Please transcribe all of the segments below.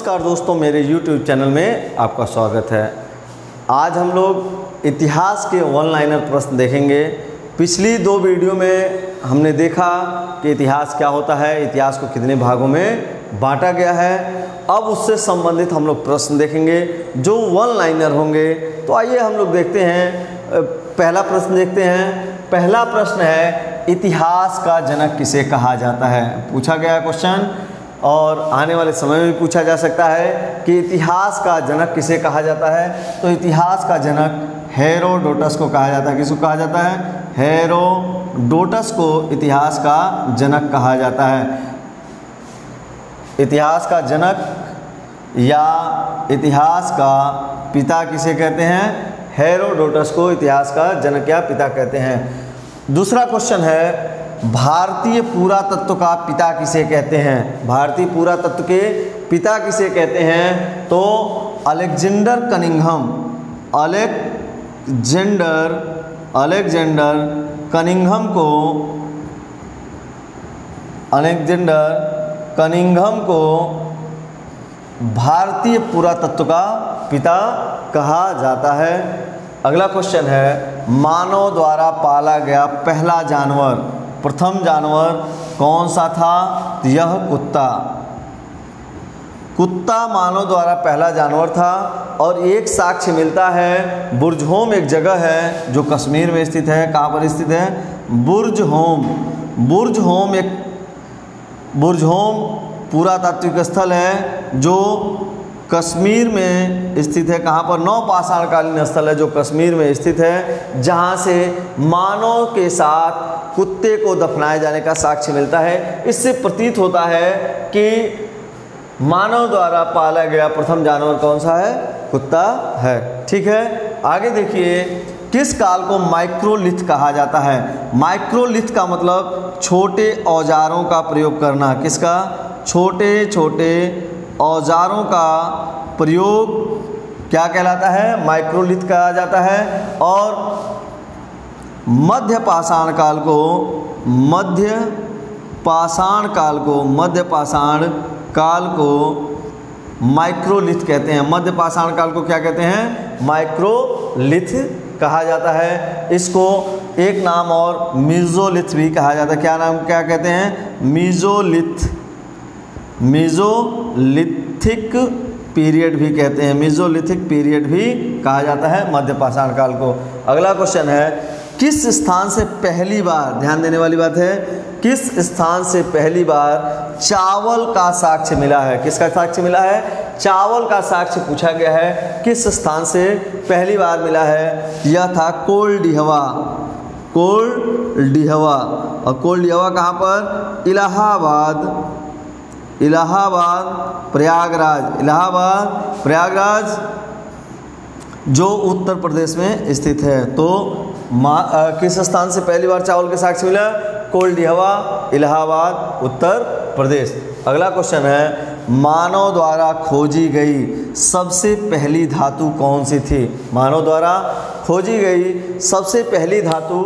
नमस्कार दोस्तों, मेरे YouTube चैनल में आपका स्वागत है। आज हम लोग इतिहास के वन लाइनर प्रश्न देखेंगे। पिछली दो वीडियो में हमने देखा कि इतिहास क्या होता है, इतिहास को कितने भागों में बांटा गया है। अब उससे संबंधित हम लोग प्रश्न देखेंगे जो वन लाइनर होंगे। तो आइए हम लोग देखते हैं, पहला प्रश्न देखते हैं। पहला प्रश्न है, इतिहास का जनक किसे कहा जाता है? पूछा गया क्वेश्चन और आने वाले समय में भी पूछा जा सकता है कि इतिहास का जनक किसे कहा जाता है। तो इतिहास का जनक हेरोडोटस को कहा जाता है। किसको कहा जाता है? हेरोडोटस को इतिहास का जनक कहा जाता है। इतिहास का जनक या इतिहास का पिता किसे कहते हैं? हेरोडोटस को इतिहास का जनक या पिता कहते हैं। दूसरा क्वेश्चन है, भारतीय पुरातत्व का पिता किसे कहते हैं? भारतीय पुरातत्व के पिता किसे कहते हैं? तो अलेक्जेंडर कनिंघम, अलेक्जेंडर कनिंघम को भारतीय पुरातत्व का पिता कहा जाता है। अगला क्वेश्चन है, मानव द्वारा पाला गया पहला जानवर, प्रथम जानवर कौन सा था? यह कुत्ता मानव द्वारा पहला जानवर था। और एक साक्ष्य मिलता है, बुर्जहोम एक जगह है जो कश्मीर में स्थित है। कहाँ पर स्थित है? बुर्जहोम पुरातात्विक स्थल है जो कश्मीर में स्थित है। कहाँ पर? नवपाषाणकालीन स्थल है जो कश्मीर में स्थित है, जहाँ से मानव के साथ कुत्ते को दफनाए जाने का साक्ष्य मिलता है। इससे प्रतीत होता है कि मानव द्वारा पाला गया प्रथम जानवर कौन सा है? कुत्ता है। ठीक है, आगे देखिए, किस काल को माइक्रोलिथ कहा जाता है? माइक्रोलिथ का मतलब छोटे औजारों का प्रयोग करना। किसका? छोटे औजारों का प्रयोग क्या कहलाता है? माइक्रोलिथ कहा जाता है। और मध्य पाषाण काल को माइक्रोलिथ कहते हैं। मध्य पाषाण काल को क्या कहते हैं? माइक्रोलिथ कहा जाता है। इसको एक नाम और मीजोलिथ भी कहा जाता है। क्या कहते हैं? मीजोलिथिक पीरियड भी कहते हैं। मीजोलिथिक पीरियड भी कहा जाता है मध्य पाषाण काल को। अगला क्वेश्चन है, किस स्थान से पहली बार, ध्यान देने वाली बात है, किस स्थान से पहली बार चावल का साक्ष्य मिला है? किसका साक्ष्य मिला है? चावल का साक्ष्य पूछा गया है। किस स्थान से पहली बार मिला है? यह था कोलडिहवा। और कोलडिहवा कहाँ पर? प्रयागराज जो उत्तर प्रदेश में स्थित है। तो किस स्थान से पहली बार चावल के साक्ष्य मिला? कोलडिहवा, इलाहाबाद, उत्तर प्रदेश। अगला क्वेश्चन है, मानव द्वारा खोजी गई सबसे पहली धातु कौन सी थी? मानव द्वारा खोजी गई सबसे पहली धातु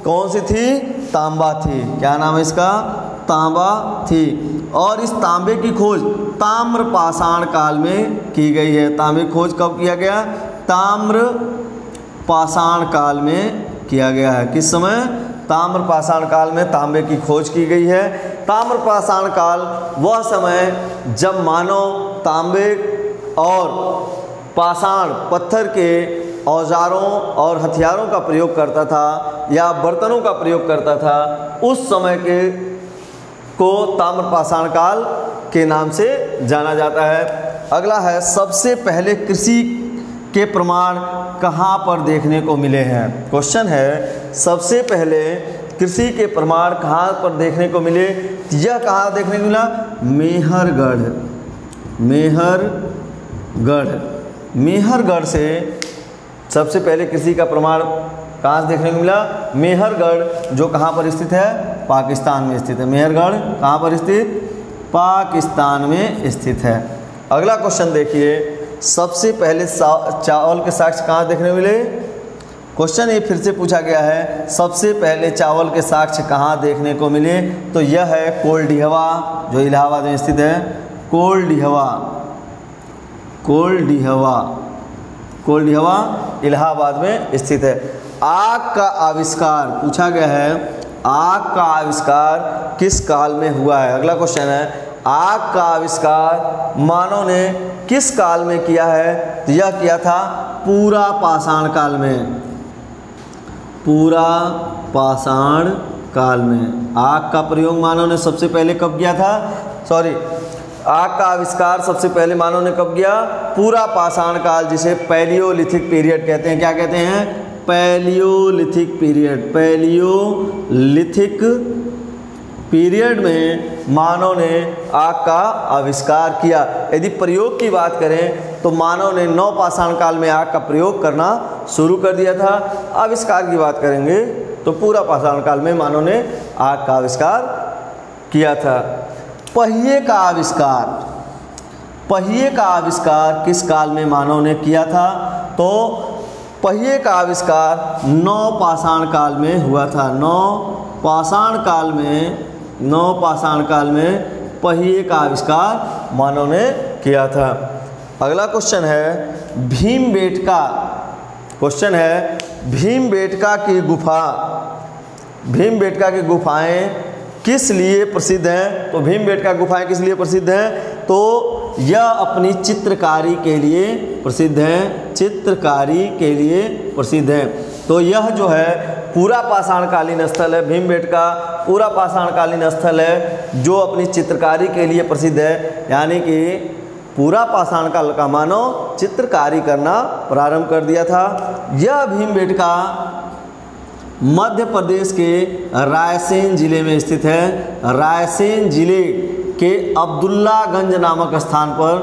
कौन सी थी? तांबा थी। क्या नाम है इसका? तांबा थी। और इस तांबे की खोज ताम्र पाषाण काल में की गई है। तांबे की खोज कब किया गया? ताम्र पाषाण काल में किया गया है। किस समय? ताम्र पाषाण काल में तांबे की खोज की गई है। ताम्र पाषाण काल वह समय जब मानव तांबे और पाषाण पत्थर के औजारों और हथियारों का प्रयोग करता था या बर्तनों का प्रयोग करता था। उस समय को ताम्र पाषाण काल के नाम से जाना जाता है। अगला है, सबसे पहले कृषि के प्रमाण कहाँ पर देखने को मिले हैं? क्वेश्चन है, सबसे पहले कृषि के प्रमाण कहाँ पर देखने को मिले? यह कहाँ देखने को मिला? मेहरगढ़ से सबसे पहले कृषि का प्रमाण कहाँ से देखने को मिला? मेहरगढ़, जो कहाँ पर स्थित है? पाकिस्तान में स्थित है। मेहरगढ़ कहाँ पर स्थित? पाकिस्तान में स्थित है। अगला क्वेश्चन देखिए, सबसे पहले चावल के साक्ष्य कहाँ देखने मिले? क्वेश्चन ये फिर से पूछा गया है, सबसे पहले चावल के साक्ष्य कहाँ देखने को मिले? तो यह है कोलडिहवा, जो इलाहाबाद में स्थित है। कोलडिहवा कोल्डिहवा इलाहाबाद में स्थित है। आग का आविष्कार पूछा गया है, आग का आविष्कार किस काल में हुआ है? अगला क्वेश्चन है, आग का आविष्कार मानव ने किस काल में किया है? तो यह किया था पूरा पाषाण काल में, पूरा पाषाण काल में। आग का प्रयोग मानव ने सबसे पहले कब किया था? आग का आविष्कार सबसे पहले मानव ने कब किया? पूरा पाषाण काल, जिसे पैलियोलिथिक पीरियड कहते हैं। क्या कहते हैं? Palaeolithic period. पैलियोलिथिक पीरियड में मानव ने आग का आविष्कार किया। यदि प्रयोग की बात करें तो मानव ने नवपाषाण काल में आग का प्रयोग करना शुरू कर दिया था। आविष्कार की बात करेंगे तो पूरा पाषाण काल में मानव ने आग का आविष्कार किया था। पहिए का आविष्कार किस काल में मानव ने किया था? तो पहिए का आविष्कार नवपाषाण काल में हुआ था। नवपाषाण काल में पहिए का आविष्कार मानव ने किया था। अगला क्वेश्चन है भीमबेटका की गुफाएं किस लिए प्रसिद्ध हैं? तो भीमबेटका गुफाएं किस लिए प्रसिद्ध हैं? तो यह अपनी चित्रकारी के लिए प्रसिद्ध हैं। तो यह जो है पूरा पाषाणकालीन स्थल है, भीमबेटका पूरा पाषाणकालीन स्थल है जो अपनी चित्रकारी के लिए प्रसिद्ध है। यानी कि पूरा पाषाण काल का मानव चित्रकारी करना प्रारंभ कर दिया था। यह भीमबेटका मध्य प्रदेश के रायसेन जिले में स्थित है। रायसेन जिले के अब्दुल्लागंज नामक स्थान पर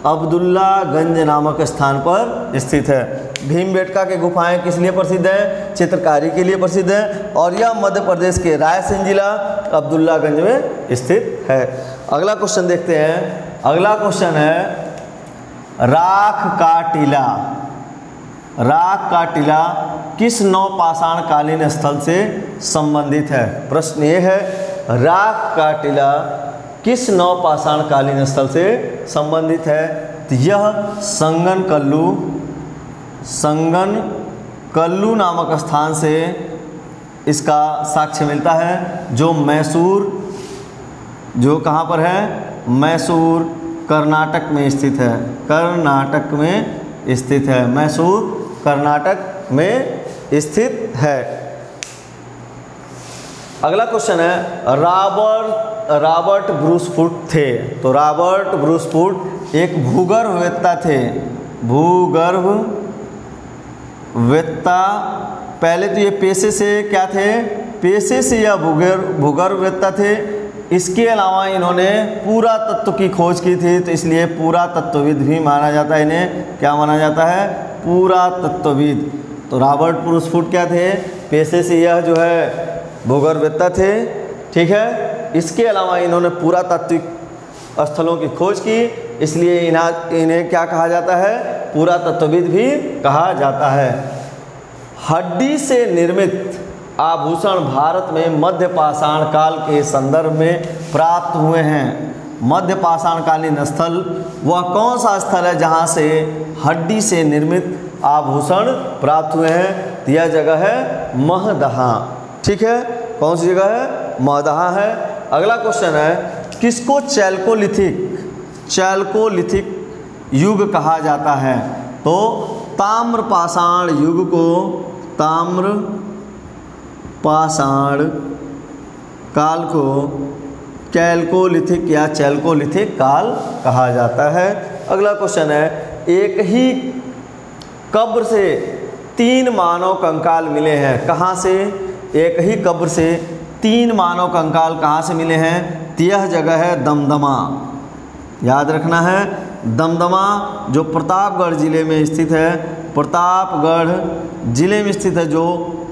अब्दुल्लागंज नामक स्थान पर स्थित है। भीमबेटका के गुफाएं किस लिए प्रसिद्ध है? चित्रकारी के लिए प्रसिद्ध है। और यह मध्य प्रदेश के रायसेन जिला अब्दुल्लागंज में स्थित है। अगला क्वेश्चन देखते हैं। अगला क्वेश्चन है, राख का टीला किस नवपाषाण कालीन स्थल से संबंधित है? प्रश्न ये है, राख का टीला किस नवपाषाण कालीन स्थल से संबंधित है? तो यह संगनकल्लू नामक स्थान से इसका साक्ष्य मिलता है, जो मैसूर, जो कहाँ पर है? मैसूर कर्नाटक में स्थित है। मैसूर कर्नाटक में स्थित है। अगला क्वेश्चन है, रॉबर्ट ब्रूस फूट थे। तो रॉबर्ट ब्रूस फूट एक भूगर्भवेत्ता थे। भूगर्भवेत्ता, पहले तो ये पेशे से क्या थे? पेशे से यह भूगर्भवेत्ता थे। इसके अलावा इन्होंने पूरा तत्व की खोज की थी, तो इसलिए पूरा तत्वविद भी माना जाता है। इन्हें क्या माना जाता है? पूरा तत्वविद। तो रॉबर्ट ब्रूस फूट क्या थे? पेशे से यह जो है भूगर्भवेत्ता थे, ठीक है। इसके अलावा इन्होंने पुरातात्विक स्थलों की खोज की, इसलिए इन्हें क्या कहा जाता है? पुरातत्वविद भी कहा जाता है। हड्डी से निर्मित आभूषण भारत में मध्य पाषाण काल के संदर्भ में प्राप्त हुए हैं। मध्य पाषाण कालीन स्थल वह कौन सा स्थल है जहाँ से हड्डी से निर्मित आभूषण प्राप्त हुए हैं? यह जगह है महदहा, ठीक है। कौन सी जगह है? महदहा है। अगला क्वेश्चन है, किसको चैल्कोलिथिक युग कहा जाता है? तो ताम्र पाषाण युग को ताम्र पाषाण काल को चैल्कोलिथिक या चैल्कोलिथिक काल कहा जाता है। अगला क्वेश्चन है, एक ही कब्र से 3 मानव कंकाल मिले हैं, कहाँ से? एक ही कब्र से 3 मानव कंकाल कहाँ से मिले हैं? यह जगह है दमदमा। याद रखना है, दमदमा जो प्रतापगढ़ जिले में स्थित है। प्रतापगढ़ जिले में स्थित है, जो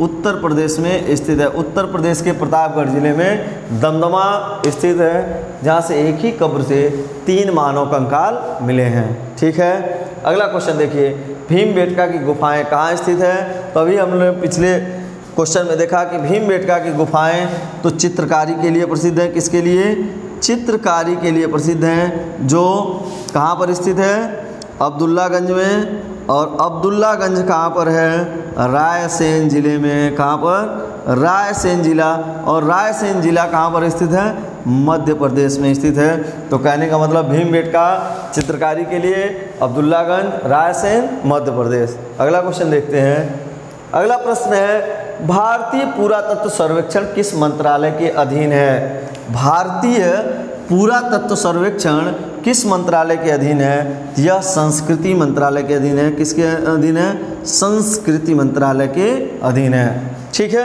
उत्तर प्रदेश में स्थित है। उत्तर प्रदेश के प्रतापगढ़ जिले में दमदमा स्थित है, जहाँ से एक ही कब्र से 3 मानव कंकाल मिले हैं, ठीक है। अगला क्वेश्चन देखिए, भीमबेटका की गुफाएं कहाँ स्थित है? तो अभी हमने पिछले क्वेश्चन में देखा कि भीमबेटका की गुफाएं तो चित्रकारी के लिए प्रसिद्ध है। किसके लिए? चित्रकारी के लिए प्रसिद्ध हैं, जो कहाँ पर स्थित है? अब्दुल्लागंज में। और अब्दुल्लागंज कहाँ पर है? रायसेन जिले में। कहाँ पर? रायसेन जिला। और रायसेन जिला कहाँ पर स्थित है? मध्य प्रदेश में स्थित है। तो कहने का मतलब भीमबेटका चित्रकारी के लिए अब्दुल्लागंज, रायसेन, मध्य प्रदेश। अगला क्वेश्चन देखते हैं। अगला प्रश्न है, भारतीय पुरातत्व सर्वेक्षण किस मंत्रालय के अधीन है? भारतीय पुरातत्व सर्वेक्षण किस मंत्रालय के अधीन है? यह संस्कृति मंत्रालय के अधीन है। किसके अधीन है? संस्कृति मंत्रालय के अधीन है। ठीक है।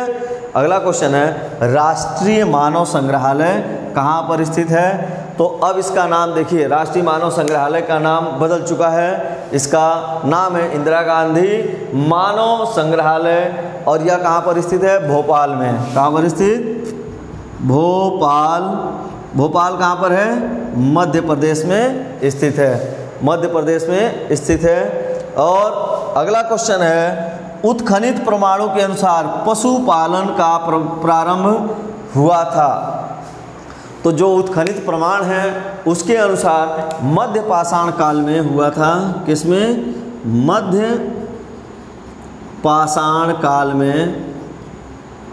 अगला क्वेश्चन है, राष्ट्रीय मानव संग्रहालय कहाँ पर स्थित है? तो अब इसका नाम देखिए, राष्ट्रीय मानव संग्रहालय का नाम बदल चुका है। इसका नाम है इंदिरा गांधी मानव संग्रहालय। और यह कहाँ पर स्थित है? भोपाल में। कहाँ पर स्थित? भोपाल। भोपाल कहाँ पर है? मध्य प्रदेश में स्थित है। मध्य प्रदेश में स्थित है। और अगला क्वेश्चन है, उत्खनित प्रमाणों के अनुसार पशुपालन का प्रारंभ हुआ था। तो जो उत्खनित प्रमाण है उसके अनुसार मध्य पाषाण काल में हुआ था। किसमें? मध्य पाषाण काल में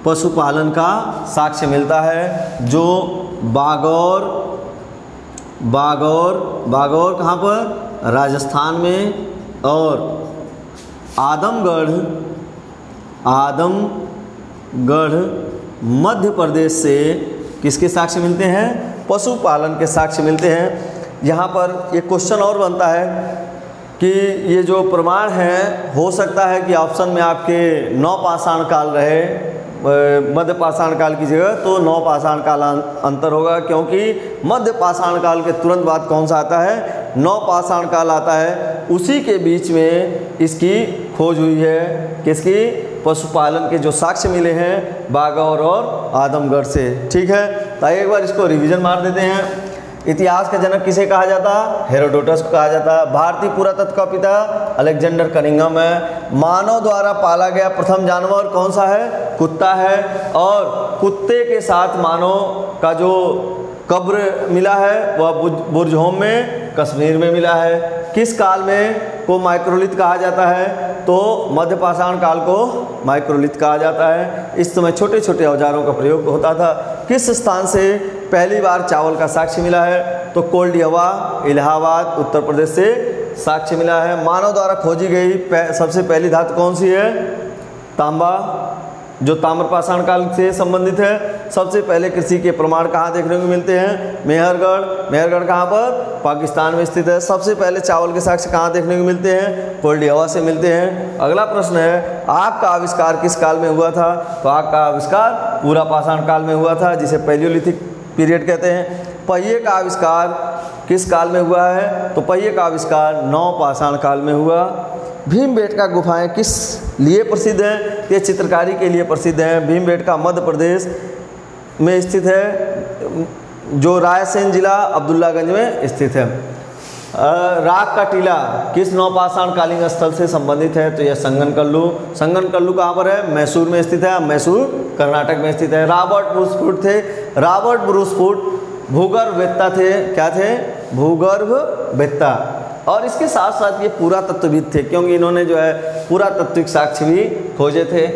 पशुपालन का साक्ष्य मिलता है, जो बागौर कहाँ पर? राजस्थान में। और आदमगढ़ मध्य प्रदेश से किसके साक्ष्य मिलते हैं? पशुपालन के साक्ष्य मिलते हैं। यहाँ पर एक क्वेश्चन और बनता है कि ये जो प्रमाण है, हो सकता है कि ऑप्शन में आपके नवपाषाण काल रहे, मध्य पाषाण काल की जगह तो नवपाषाण काल अंतर होगा, क्योंकि मध्य पाषाण काल के तुरंत बाद कौन सा आता है? नवपाषाण काल आता है। उसी के बीच में इसकी खोज हुई है। किसकी? पशुपालन के जो साक्ष्य मिले हैं बागौर और आदमगढ़ से। ठीक है। तो एक बार इसको रिवीजन मार देते हैं। इतिहास का जनक किसे कहा जाता? हेरोडोटस को कहा जाता। भारतीय पुरातत्व का पिता अलेक्जेंडर कनिंघम है। मानव द्वारा पाला गया प्रथम जानवर कौन सा है? कुत्ता है। और कुत्ते के साथ मानव का जो कब्र मिला है वह बुरजहोम में कश्मीर में मिला है। किस काल में को माइक्रोलिथ कहा जाता है? तो मध्य पाषाण काल को माइक्रोलिथ कहा जाता है। इस समय छोटे छोटे औजारों का प्रयोग होता था। किस स्थान से पहली बार चावल का साक्ष्य मिला है? तो कोल्डिहवा, इलाहाबाद, उत्तर प्रदेश से साक्ष्य मिला है। मानव द्वारा खोजी गई सबसे पहली धातु कौन सी है? तांबा, जो ताम्रपाषाण काल से संबंधित है। सबसे पहले कृषि के प्रमाण कहाँ देखने को मिलते हैं? मेहरगढ़। मेहरगढ़ कहाँ पर? पाकिस्तान में स्थित है। सबसे पहले चावल के साक्ष्य कहाँ देखने को मिलते हैं? कोल्डिहवा से मिलते हैं। अगला प्रश्न है, आग का आविष्कार किस काल में हुआ था? तो आग का आविष्कार पूरा पाषाण काल में हुआ था, जिसे पैलियोलिथिक पीरियड कहते हैं। पहिए का आविष्कार किस काल में हुआ है? तो पहिए का आविष्कार नवपाषाण काल में हुआ। भीमबेटका गुफाएं किस लिए प्रसिद्ध हैं? ये चित्रकारी के लिए प्रसिद्ध हैं। भीमबेटका मध्य प्रदेश में स्थित है, जो रायसेन जिला अब्दुल्लागंज में स्थित है। राग का टीला किस नवपाषाण कालीन स्थल से संबंधित है? तो यह संगनकल्लू। संगनकल्लू कहाँ पर है? मैसूर में स्थित है। मैसूर कर्नाटक में स्थित है। रॉबर्ट ब्रूसफुट थे। रॉबर्ट ब्रूसफुट भूगर्भवेत्ता थे। क्या थे? भूगर्भवेत्ता। और इसके साथ साथ ये पुरातत्वविद थे, क्योंकि इन्होंने जो है पुरातत्विक साक्ष्य भी खोजे थे।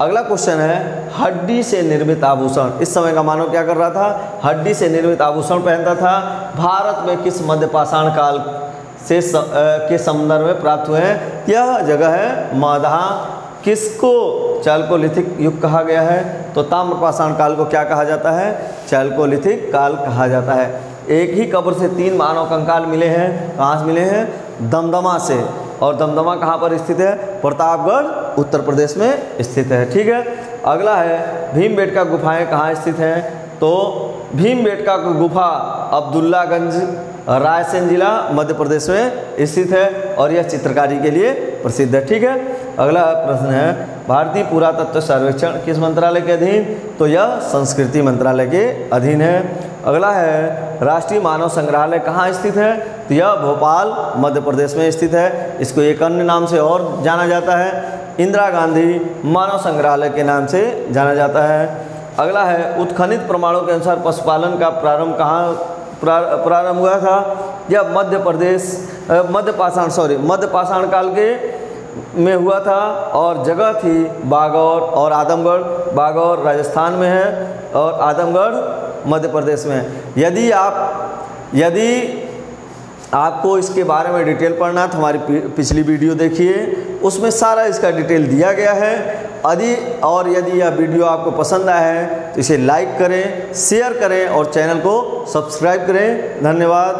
अगला क्वेश्चन है, हड्डी से निर्मित आभूषण। इस समय का मानव क्या कर रहा था? हड्डी से निर्मित आभूषण पहनता था। भारत में किस मध्य पाषाण काल से के संदर्भ में प्राप्त हुए हैं? यह जगह है माधा। किसको चालकोलिथिक युग कहा गया है? तो ताम्रपाषाण काल को क्या कहा जाता है? चालकोलिथिक काल कहा जाता है। एक ही कब्र से 3 मानव कंकाल मिले हैं। कहाँ से मिले हैं? दमदमा से। और दमदमा कहाँ पर स्थित है? प्रतापगढ़ उत्तर प्रदेश में स्थित है। ठीक है। अगला है, भीमबेटका गुफाएं कहाँ स्थित हैं? तो भीमबेटका गुफा अब्दुल्लागंज, रायसेन जिला मध्य प्रदेश में स्थित है। और यह चित्रकारी के लिए प्रसिद्ध है। ठीक है। अगला प्रश्न है, भारतीय पुरातत्व सर्वेक्षण किस मंत्रालय के अधीन? तो यह संस्कृति मंत्रालय के अधीन है। अगला है, राष्ट्रीय मानव संग्रहालय कहाँ स्थित है? तो यह भोपाल मध्य प्रदेश में स्थित है। इसको एक अन्य नाम से और जाना जाता है, इंदिरा गांधी मानव संग्रहालय के नाम से जाना जाता है। अगला है उत्खनित प्रमाणों के अनुसार पशुपालन का प्रारंभ कहाँ प्रारंभ हुआ था? यह मध्य पाषाण काल के में हुआ था और जगह थी बागौर और आदमगढ़। बागौर राजस्थान में है और आदमगढ़ मध्य प्रदेश में है। यदि आपको इसके बारे में डिटेल पढ़ना है तो हमारी पिछली वीडियो देखिए, उसमें सारा इसका डिटेल दिया गया है। यदि यह वीडियो आपको पसंद आया है तो इसे लाइक करें, शेयर करें और चैनल को सब्सक्राइब करें। धन्यवाद।